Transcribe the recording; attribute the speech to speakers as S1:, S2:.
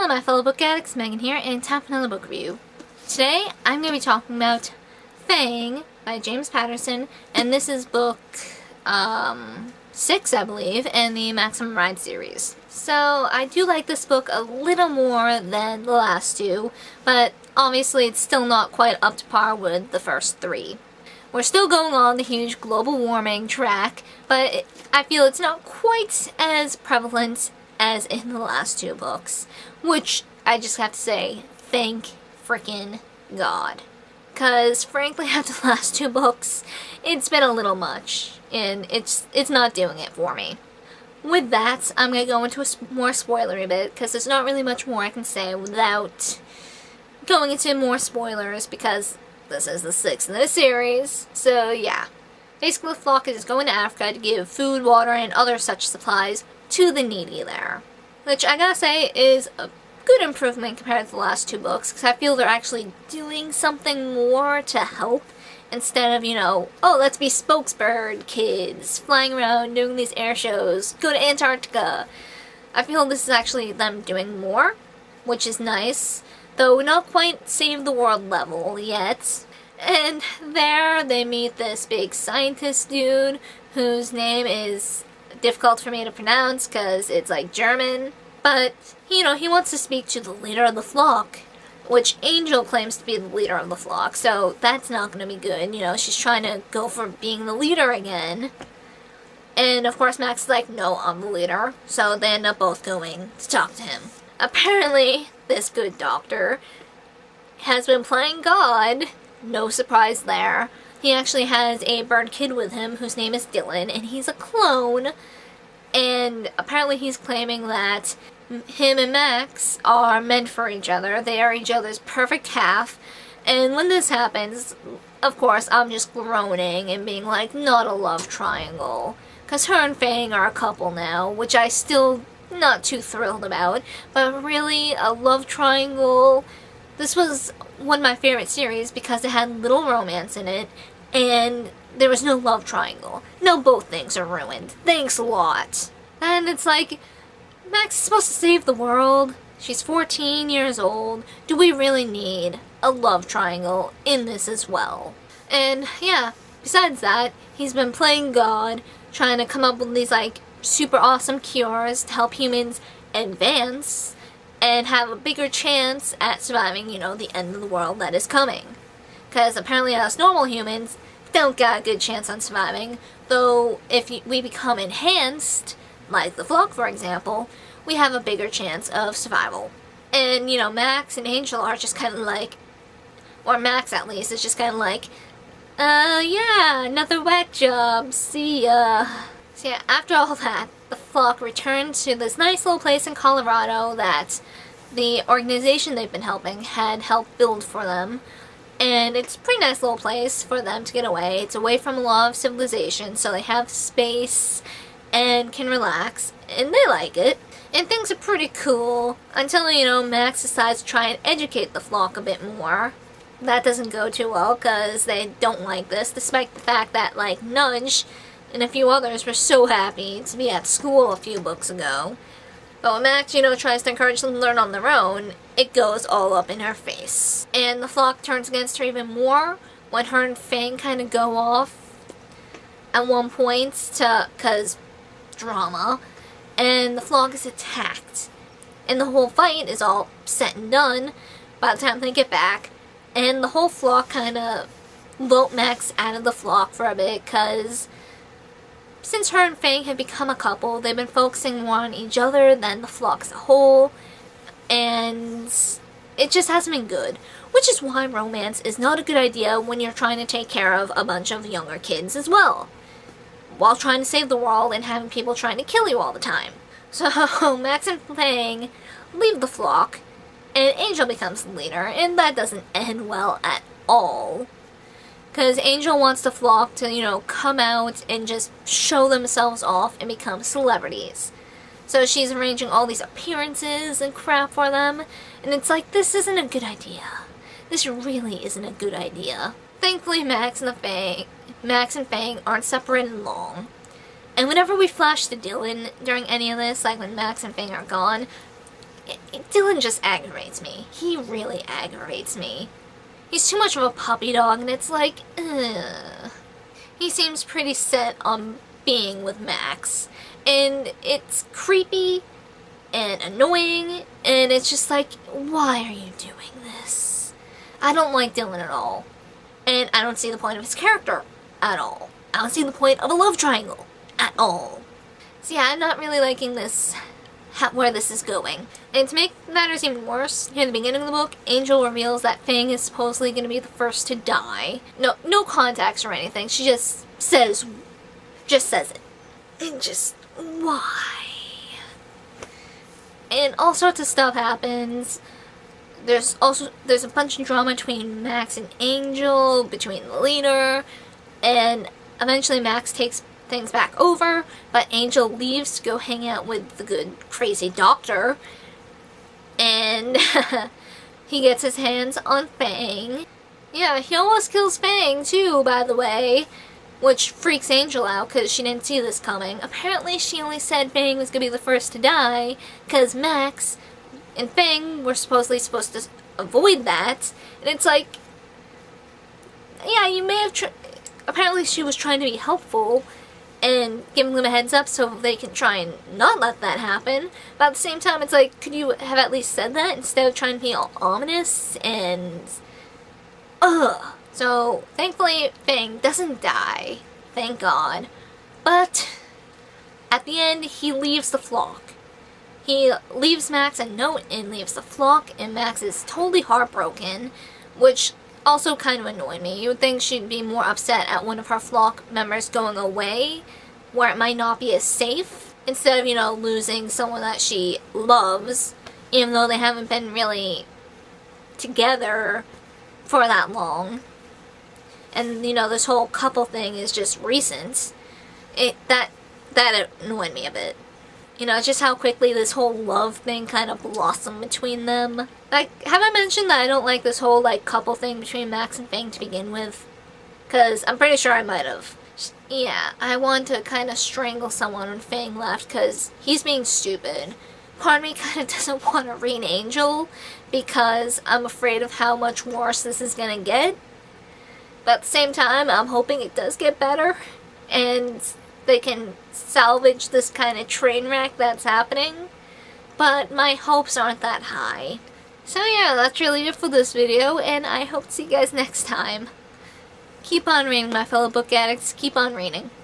S1: Hello my fellow book addicts, Megan here, and time for another book review. Today I'm going to be talking about Fang by James Patterson, and this is book 6, I believe, in the Maximum Ride series. So I do like this book a little more than the last two, but obviously it's still not quite up to par with the first 3. We're still going on the huge global warming track, but I feel it's not quite as prevalent as in the last 2 books, which I just have to say, thank frickin' God. Because frankly, after the last 2 books, it's been a little much, and it's not doing it for me. With that, I'm going to go into a more spoilery bit, because there's not really much more I can say without going into more spoilers, because this is the 6th in the series, so yeah. Basically, the flock is going to Africa to give food, water, and other such supplies to the needy there. Which I gotta say is a good improvement compared to the last 2 books, because I feel they're actually doing something more to help instead of, oh, let's be spokesbird kids, flying around, doing these air shows, go to Antarctica. I feel this is actually them doing more, which is nice, though not quite save the world level yet. And there they meet this big scientist dude whose name is difficult for me to pronounce because it's like German, but he wants to speak to the leader of the flock, which Angel claims to be the leader of the flock, so that's not going to be good. She's trying to go for being the leader again, and of course Max is like, no, I'm the leader, so they end up both going to talk to him. Apparently this good doctor has been playing God, no surprise there. He actually has a bird kid with him whose name is Dylan, and he's a clone. And apparently he's claiming that him and Max are meant for each other. They are each other's perfect half. And when this happens, of course, I'm just groaning and being like, not a love triangle. Because her and Fang are a couple now, which I still not too thrilled about. But really, a love triangle. This was one of my favorite series because it had little romance in it. And there was no love triangle. No, both things are ruined. Thanks a lot. And it's like, Max is supposed to save the world. She's 14 years old. Do we really need a love triangle in this as well? And yeah, besides that, he's been playing God, trying to come up with these like super awesome cures to help humans advance and have a bigger chance at surviving, the end of the world that is coming. Because apparently us normal humans don't got a good chance on surviving, though if we become enhanced, like the flock for example, we have a bigger chance of survival. And, Max and Angel are just kind of like, or Max at least, is just kind of like, yeah, another whack job, see ya. So yeah, after all that, the flock returned to this nice little place in Colorado that the organization they've been helping had helped build for them. And it's a pretty nice little place for them to get away. It's away from a lot of civilization, so they have space and can relax, and they like it. And things are pretty cool until, Max decides to try and educate the flock a bit more. That doesn't go too well because they don't like this, despite the fact that, like, Nudge and a few others were so happy to be at school a few books ago. But when Max, tries to encourage them to learn on their own, it goes all up in her face. And the flock turns against her even more when her and Fang kind of go off at one point cause drama, and the flock is attacked. And the whole fight is all said and done by the time they get back, and the whole flock kind of vote Max out of the flock for a bit, cause since her and Fang have become a couple, they've been focusing more on each other than the flock as a whole, and it just hasn't been good. Which is why romance is not a good idea when you're trying to take care of a bunch of younger kids as well, while trying to save the world and having people trying to kill you all the time. So Max and Fang leave the flock, and Angel becomes the leader, and that doesn't end well at all. Because Angel wants the flock to, come out and just show themselves off and become celebrities. So she's arranging all these appearances and crap for them. And it's like, this isn't a good idea. This really isn't a good idea. Thankfully, Max and Fang aren't separated long. And whenever we flash to Dylan during any of this, like when Max and Fang are gone, Dylan just aggravates me. He really aggravates me. He's too much of a puppy dog, and it's like, ugh. He seems pretty set on being with Max, and it's creepy and annoying, and it's just like, why are you doing this? I don't like Dylan at all, and I don't see the point of his character at all. I don't see the point of a love triangle at all. So yeah, I'm not really liking this, where this is going. And to make matters even worse, near the beginning of the book, Angel reveals that Fang is supposedly going to be the first to die. No context or anything. She just says it. And just, why? And all sorts of stuff happens. There's a bunch of drama between Max and Angel, between the leader, and eventually Max takes things back over, but Angel leaves to go hang out with the good, crazy doctor, and he gets his hands on Fang. Yeah, he almost kills Fang, too, by the way, which freaks Angel out, because she didn't see this coming. Apparently, she only said Fang was going to be the first to die, because Max and Fang were supposed to avoid that, and it's like, yeah, you may have apparently she was trying to be helpful, and giving them a heads up so they can try and not let that happen. But at the same time, it's like, could you have at least said that instead of trying to be all ominous and... ugh. So, thankfully, Fang doesn't die. Thank God. But, at the end, he leaves the flock. He leaves Max a note and leaves the flock, and Max is totally heartbroken, which also kind of annoyed me. You would think she'd be more upset at one of her flock members going away, where it might not be as safe, instead of, losing someone that she loves, even though they haven't been really together for that long. And, this whole couple thing is just recent. That annoyed me a bit. Just how quickly this whole love thing kind of blossomed between them. Like, have I mentioned that I don't like this whole, couple thing between Max and Fang to begin with? Because I'm pretty sure I might have. Yeah, I want to kind of strangle someone when Fang left, because he's being stupid. Part of me kind of doesn't want to read Angel, because I'm afraid of how much worse this is going to get. But at the same time, I'm hoping it does get better, and they can salvage this kind of train wreck that's happening, but my hopes aren't that high. So yeah, that's really it for this video, and I hope to see you guys next time. Keep on reading, my fellow book addicts. Keep on reading.